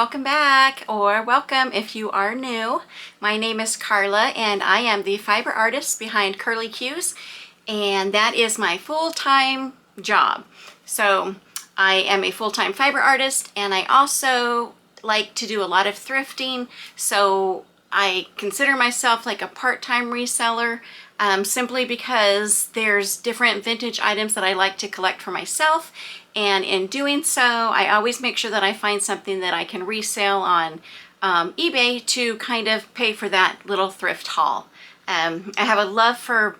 welcome back, or welcome if you are new. My name is Carla and I am the fiber artist behind Curly Cues, and that is my full-time job. So I am a full-time fiber artist, and I also like to do a lot of thrifting, so I consider myself like a part-time reseller, simply because there's different vintage items that I like to collect for myself, and in doing so I always make sure that I find something that I can resell on eBay to kind of pay for that little thrift haul. I have a love for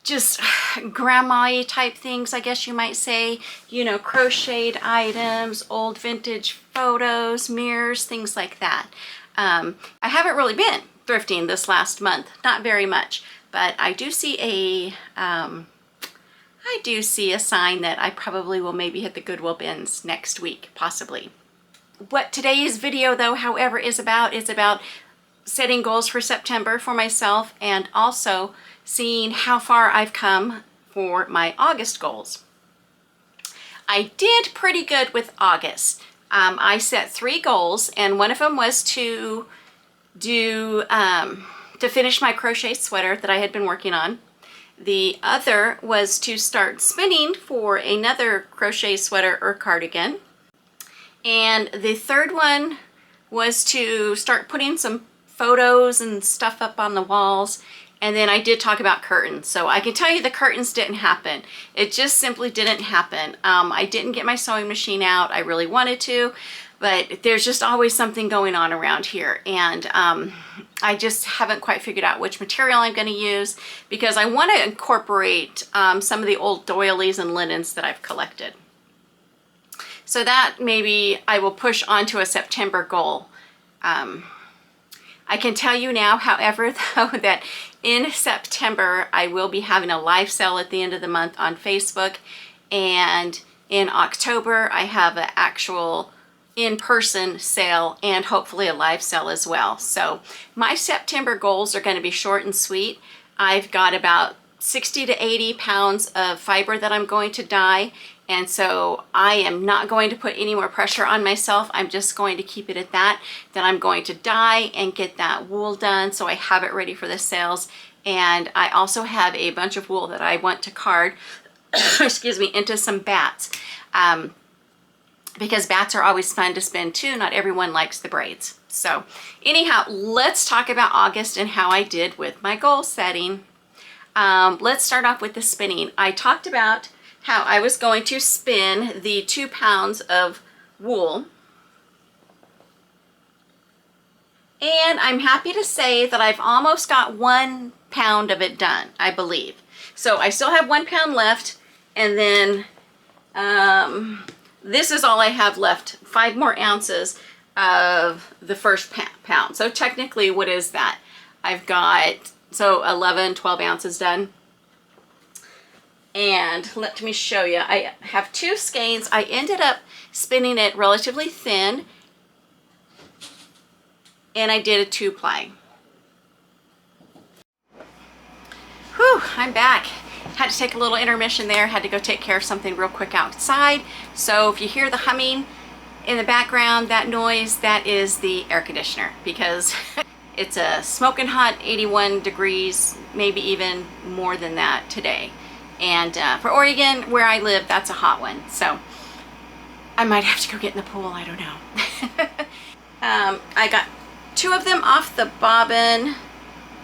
just grandma-y type things, I guess you might say, you know, crocheted items, old vintage photos, mirrors, things like that. I haven't really been thrifting this last month, not very much, but I do see a sign that I probably will maybe hit the Goodwill bins next week, possibly. What today's video though, however, is about setting goals for September for myself, and also seeing how far I've come for my August goals. I did pretty good with August. I set 3 goals, and one of them was to finish my crochet sweater that I had been working on. The other was to start spinning for another crochet sweater or cardigan. And the third one was to start putting some photos and stuff up on the walls. And then I did talk about curtains. So I can tell you the curtains didn't happen. It just simply didn't happen. I didn't get my sewing machine out. I really wanted to, but there's just always something going on around here. And I just haven't quite figured out which material I'm going to use, because I want to incorporate some of the old doilies and linens that I've collected. So that maybe I will push onto a September goal. I can tell you now, however, though, that in September I will be having a live sale at the end of the month on Facebook, and in October I have an actual in-person sale and hopefully a live sale as well. So my September goals are going to be short and sweet. I've got about 60 to 80 pounds of fiber that I'm going to dye, and so I am not going to put any more pressure on myself. I'm just going to keep it at that. Then I'm going to dye and get that wool done so I have it ready for the sales. And I also have a bunch of wool that I want to card excuse me, into some bats. Because bats are always fun to spin too. Not everyone likes the braids. So anyhow, let's talk about August and how I did with my goal setting. Let's start off with the spinning. I talked about how I was going to spin the 2 pounds of wool. And I'm happy to say that I've almost got 1 pound of it done, I believe. So I still have 1 pound left, and then this is all I have left, 5 more ounces of the first pound. So technically, what is that? I've got, so 11, 12 ounces done. And let me show you. I have 2 skeins. I ended up spinning it relatively thin, and I did a 2-ply. Whew, I'm back. Had to take a little intermission there. Had to go take care of something real quick outside. So if you hear the humming in the background, that noise, that is the air conditioner, because it's a smoking hot 81 degrees, maybe even more than that today. And for Oregon, where I live, that's a hot one. So I might have to go get in the pool. I don't know. I got 2 of them off the bobbin,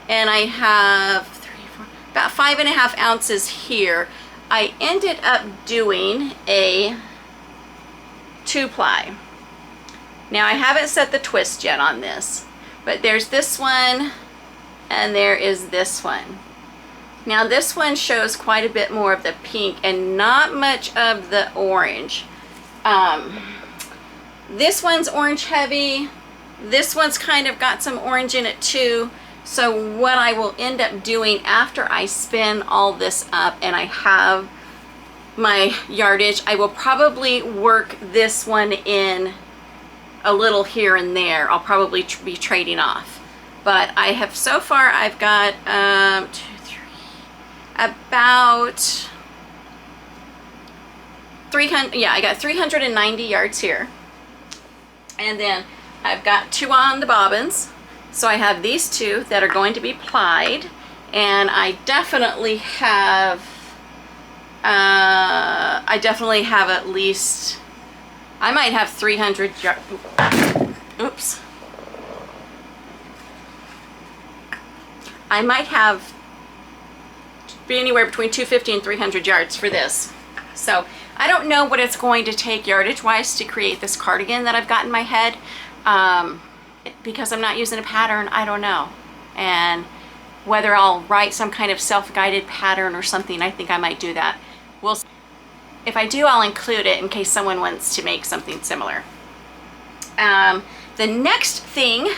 and I have 3, 4, about 5.5 ounces here. I ended up doing a 2-ply. Now I haven't set the twist yet on this, but there's this one and there is this one. Now this one shows quite a bit more of the pink and not much of the orange. This one's orange heavy. This one's kind of got some orange in it too. So what I will end up doing after I spin all this up and I have my yardage, I will probably work this one in a little here and there. I'll probably be trading off. But I have, so far I've got 2, 3, about 300, yeah, I got 390 yards here. And then I've got 2 on the bobbins. So I have these 2 that are going to be plied, and I definitely have at least, I might have 300 yards. Oops. I might have be anywhere between 250 and 300 yards for this. So I don't know what it's going to take yardage wise to create this cardigan that I've got in my head. Because I'm not using a pattern, I don't know. And whether I'll write some kind of self-guided pattern or something, I think I might do that. We'll see. If I do, I'll include it in case someone wants to make something similar. The next thing,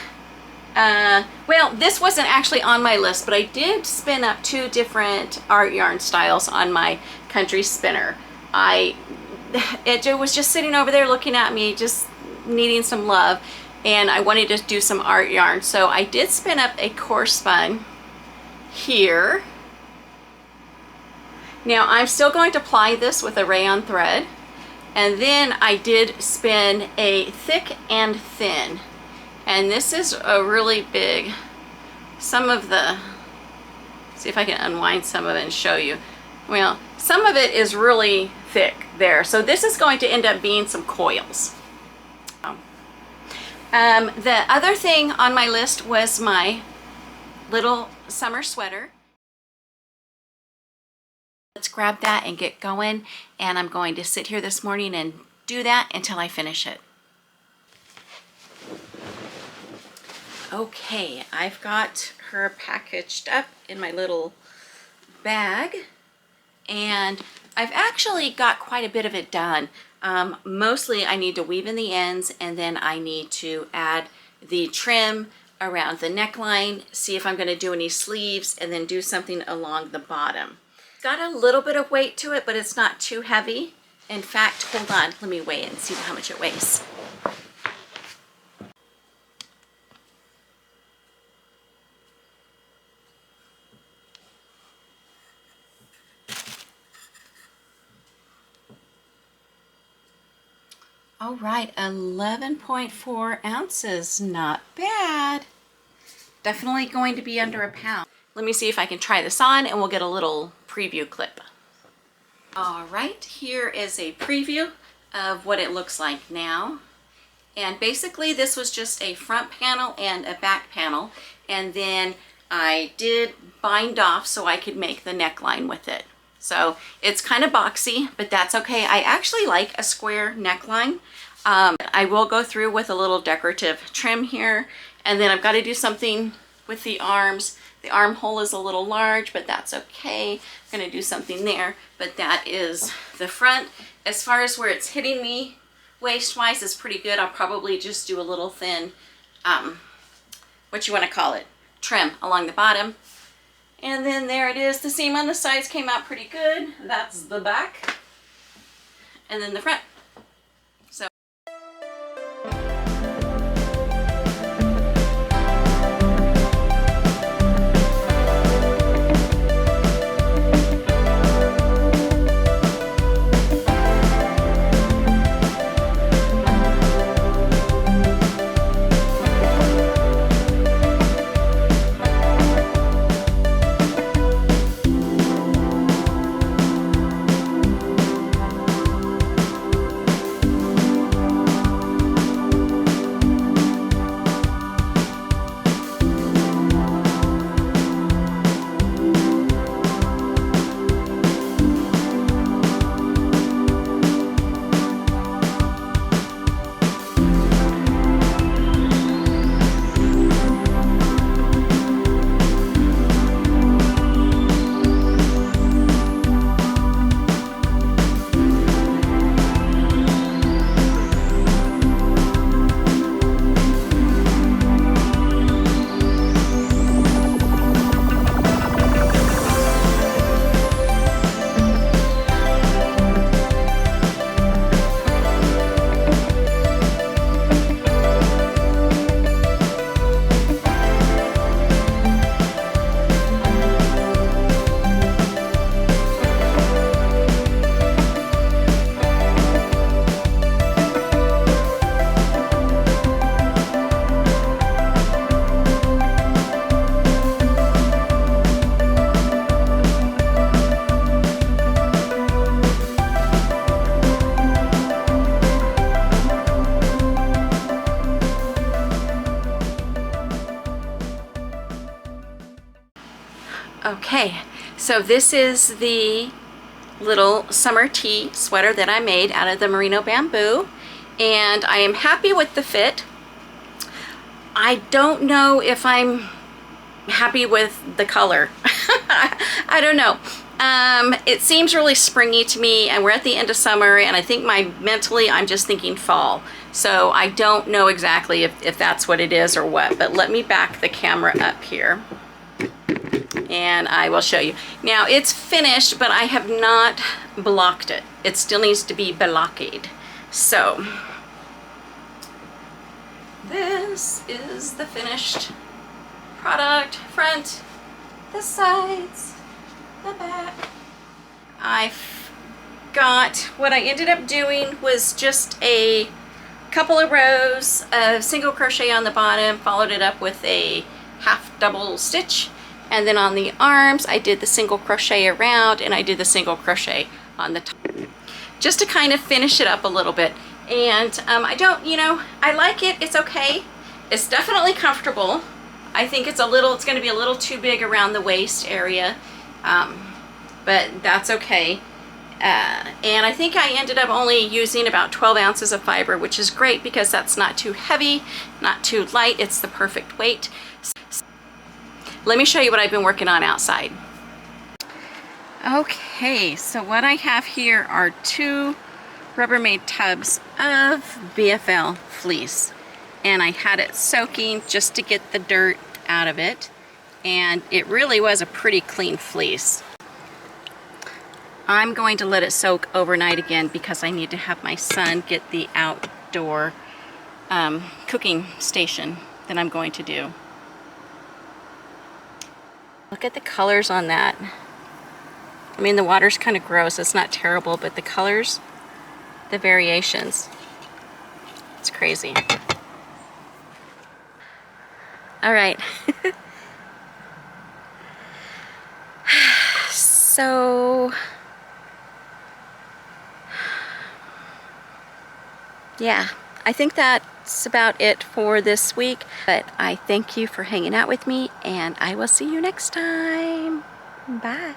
well, this wasn't actually on my list, but I did spin up 2 different art yarn styles on my country spinner. It was just sitting over there looking at me, just needing some love, and I wanted to do some art yarn. So I did spin up a core spun here. Now I'm still going to ply this with a rayon thread, and then I did spin a thick and thin, and this is a really big, some of the, see if I can unwind some of it and show you. Well, some of it is really thick there, so this is going to end up being some coils. The other thing on my list was my little summer sweater. Let's grab that and get going, and I'm going to sit here this morning and do that until I finish it. Okay, I've got her packaged up in my little bag, and I've actually got quite a bit of it done. Mostly I need to weave in the ends, and then I need to add the trim around the neckline, see if I'm going to do any sleeves, and then do something along the bottom. It's got a little bit of weight to it, but it's not too heavy. In fact, hold on, let me weigh it and see how much it weighs. All right, 11.4 ounces, not bad. Definitely going to be under a pound. Let me see if I can try this on, and we'll get a little preview clip. All right, here is a preview of what it looks like now. And basically this was just a front panel and a back panel, and then I did bind off so I could make the neckline with it. So it's kind of boxy, but that's okay. I actually like a square neckline. I will go through with a little decorative trim here, and then I've got to do something with the arms. The armhole is a little large, but that's okay. I'm going to do something there, but that is the front. As far as where it's hitting me waist-wise is pretty good. I'll probably just do a little thin, what you want to call it, trim along the bottom. And then there it is. The seam on the sides came out pretty good. That's the back. And then the front. So Okay, so this is the little summer tee sweater that I made out of the merino bamboo, and I am happy with the fit. I don't know if I'm happy with the color. I don't know. It seems really springy to me, and we're at the end of summer, and I think mentally I'm just thinking fall. So I don't know exactly if that's what it is or what, but let me back the camera up here and I will show you. Now it's finished, but I have not blocked it. It still needs to be blocked. So this is the finished product. Front, the sides, the back. I've got, what I ended up doing was just a couple of rows of single crochet on the bottom, followed it up with a half double stitch, and then on the arms I did the single crochet around, and I did the single crochet on the top, just to kind of finish it up a little bit. And I don't, you know, I like it. It's okay. It's definitely comfortable. I think it's going to be a little too big around the waist area, but that's okay. And I think I ended up only using about 12 ounces of fiber, which is great because that's not too heavy, not too light. It's the perfect weight. Let me show you what I've been working on outside. Okay, so what I have here are 2 Rubbermaid tubs of BFL fleece, and I had it soaking just to get the dirt out of it, and it really was a pretty clean fleece. I'm going to let it soak overnight again because I need to have my son get the outdoor cooking station that I'm going to do. Look at the colors on that. I mean, the water's kind of gross. It's not terrible, but the colors, the variations, it's crazy. All right. So yeah, I think that's about it for this week, but I thank you for hanging out with me, and I will see you next time. Bye.